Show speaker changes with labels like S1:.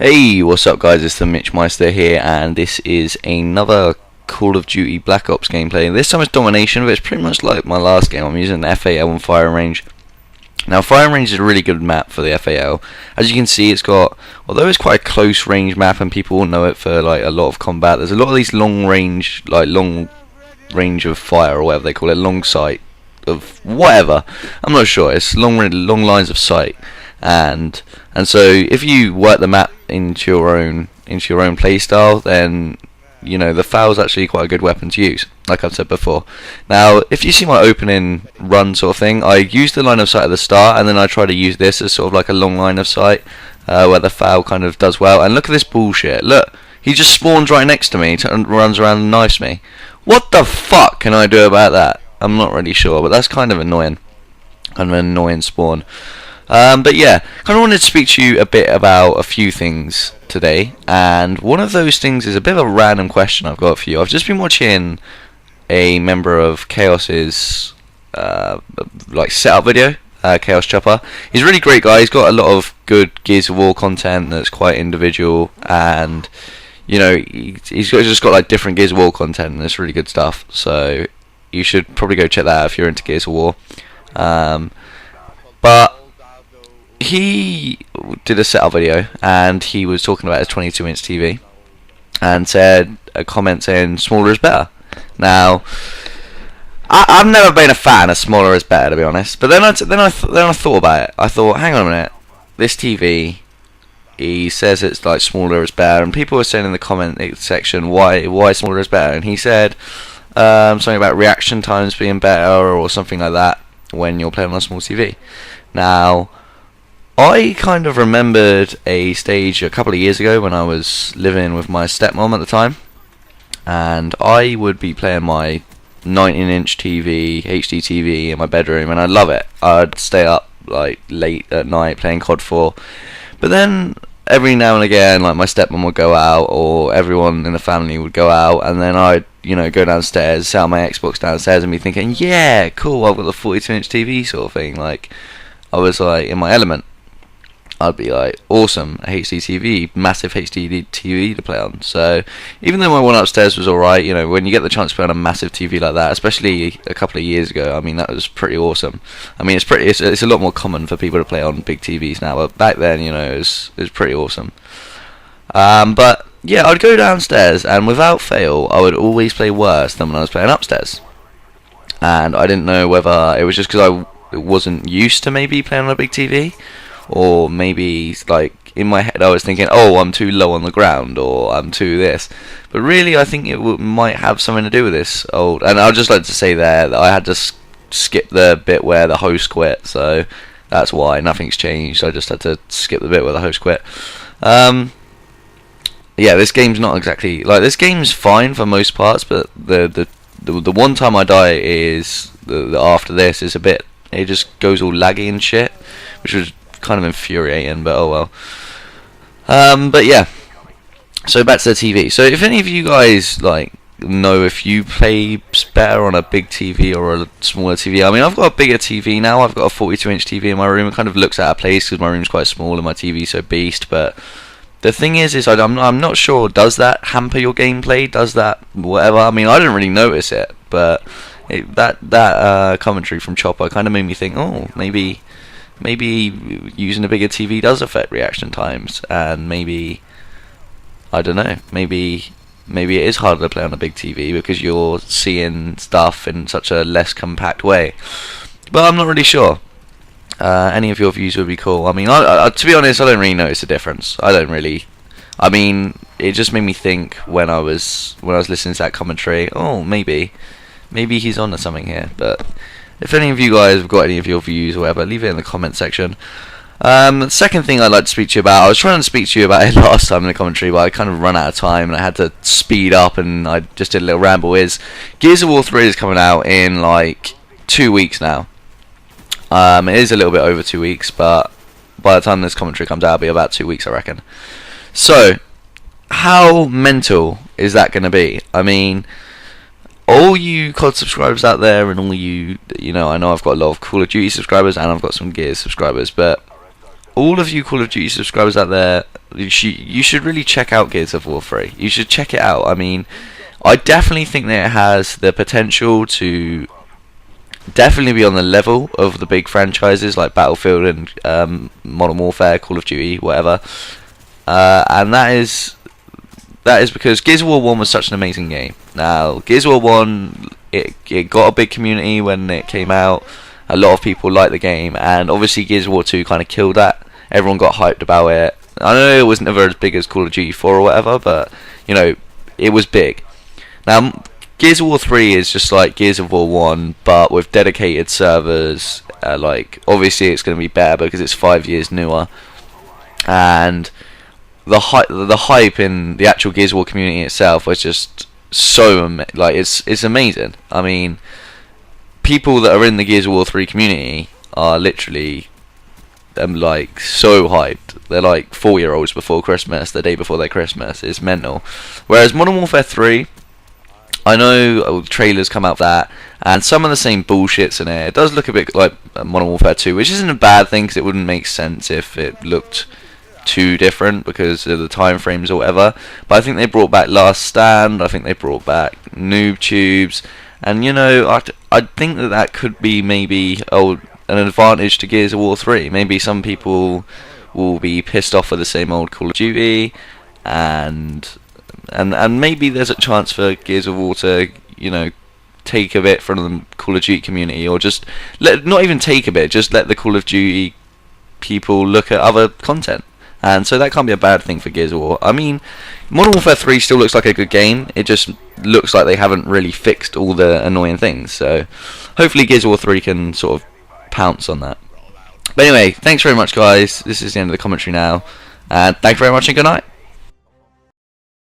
S1: Hey, what's up guys, it's the MitchMeister here, and this is another Call of Duty Black Ops gameplay. This time it's domination, but it's pretty much like my last game. I'm using the FAL and firing range. Now firing range is a really good map for the FAL. As you can see, it's got, although it's quite a close range map and people will know it for like a lot of combat, there's a lot of these long range of fire, or whatever they call it, long sight of whatever, I'm not sure, it's long lines of sight. And so if you work the map into your own playstyle, then you know the FAL's actually quite a good weapon to use, like I've said before. Now, if you see my opening run sort of thing, I use the line of sight at the start, and then I try to use this as sort of like a long line of sight, where the FAL kind of does well. And look at this bullshit. Look, he just spawns right next to me and runs around and knifes me. What the fuck can I do about that? I'm not really sure, but that's kind of annoying. Kind of an annoying spawn. But yeah, kind of wanted to speak to you a bit about a few things today, and one of those things is a bit of a random question I've got for you. I've just been watching a member of Chaos's like setup video, Chaos Chopper. He's a really great guy. He's got a lot of good Gears of War content that's quite individual, and you know he's just got like different Gears of War content, and it's really good stuff. So you should probably go check that out if you're into Gears of War. But he did a setup video, and he was talking about his 22-inch TV, and said a comment saying smaller is better. Now, I've never been a fan of smaller is better, to be honest. But then I thought about it. I thought, hang on a minute, this TV, he says it's like smaller is better, and people were saying in the comment section why smaller is better, and he said something about reaction times being better or something like that when you're playing on a small TV. Now, I kind of remembered a stage a couple of years ago when I was living with my stepmom at the time, and I would be playing my 19-inch TV, HD TV in my bedroom, and I'd love it. I'd stay up like late at night playing COD 4, but then every now and again, like my stepmom would go out, or everyone in the family would go out, and then I'd go downstairs, set up my Xbox downstairs, and be thinking, yeah, cool, I've got the 42-inch TV sort of thing. Like, I was like in my element. I'd be like, awesome, a HD TV, massive HD TV to play on. So even though my one upstairs was alright, you know, when you get the chance to play on a massive TV like that, especially a couple of years ago, I mean, that was pretty awesome. I mean, it's a lot more common for people to play on big TVs now, but back then, you know, it was pretty awesome. But yeah, I'd go downstairs, and without fail, I would always play worse than when I was playing upstairs. And I didn't know whether it was just because I wasn't used to maybe playing on a big TV, or maybe like in my head I was thinking, oh, I'm too low on the ground, or I'm too this. But really, I think it might have something to do with this old. And I'd just like to say there that I had to skip the bit where the host quit, so that's why nothing's changed. I just had to skip the bit where the host quit. Yeah, this game's not exactly like, this game's fine for most parts, but the one time I die is the after this is a bit. It just goes all laggy and shit, which was kind of infuriating, but oh well. But yeah, so back to the TV. So if any of you guys like know if you play better on a big TV or a smaller TV, I mean, I've got a bigger TV now. I've got a 42-inch TV in my room. It kind of looks out of place because my room's quite small and my TV's so beast. But the thing is I'm not sure, does that hamper your gameplay? Does that whatever? I mean, I didn't really notice it, but that commentary from Chopper kind of made me think, oh, maybe using a bigger TV does affect reaction times, and maybe, I don't know, maybe it is harder to play on a big TV because you're seeing stuff in such a less compact way. But I'm not really sure. Any of your views would be cool. I mean, to be honest, I don't really notice a difference. I mean, it just made me think when I was listening to that commentary, oh, maybe he's onto something here. But if any of you guys have got any of your views or whatever, leave it in the comment section. The second thing I'd like to speak to you about, I was trying to speak to you about it last time in the commentary, but I kind of run out of time and I had to speed up, and I just did a little ramble, is Gears of War 3 is coming out in like 2 weeks now. It is a little bit over 2 weeks, but by the time this commentary comes out, it'll be about 2 weeks, I reckon. So, how mental is that going to be? I mean, all you COD subscribers out there, and all you know, I know I've got a lot of Call of Duty subscribers, and I've got some Gears subscribers, but all of you Call of Duty subscribers out there, you should really check out Gears of War 3. You should check it out. I mean, I definitely think that it has the potential to definitely be on the level of the big franchises like Battlefield and Modern Warfare, Call of Duty, whatever. And that is because Gears of War 1 was such an amazing game. Now, Gears of War 1, it got a big community when it came out. A lot of people liked the game, and obviously Gears of War 2 kind of killed that. Everyone got hyped about it. I know it was never as big as Call of Duty 4 or whatever, but, you know, it was big. Now, Gears of War 3 is just like Gears of War 1, but with dedicated servers. Like, obviously it's going to be better because it's 5 years newer. And the hype in the actual Gears of War community itself was just so it's amazing. I mean, people that are in the Gears of War 3 community are literally like so hyped. They're like 4-year-olds before Christmas, the day before their Christmas. It's mental. Whereas Modern Warfare 3, I know trailers come out for that, and some of the same bullshits in it. It does look a bit like Modern Warfare 2, which isn't a bad thing because it wouldn't make sense if it looked too different because of the time frames or whatever. But I think they brought back Last Stand. I think they brought back Noob Tubes, and you know, I think that could be maybe an advantage to Gears of War 3. Maybe some people will be pissed off with the same old Call of Duty, and maybe there's a chance for Gears of War to, you know, take a bit from the Call of Duty community, or just not even take a bit, just let the Call of Duty people look at other content. And so that can't be a bad thing for Gears of War. I mean, Modern Warfare 3 still looks like a good game. It just looks like they haven't really fixed all the annoying things. So hopefully Gears of War 3 can sort of pounce on that. But anyway, thanks very much, guys. This is the end of the commentary now. And thank you very much and good night.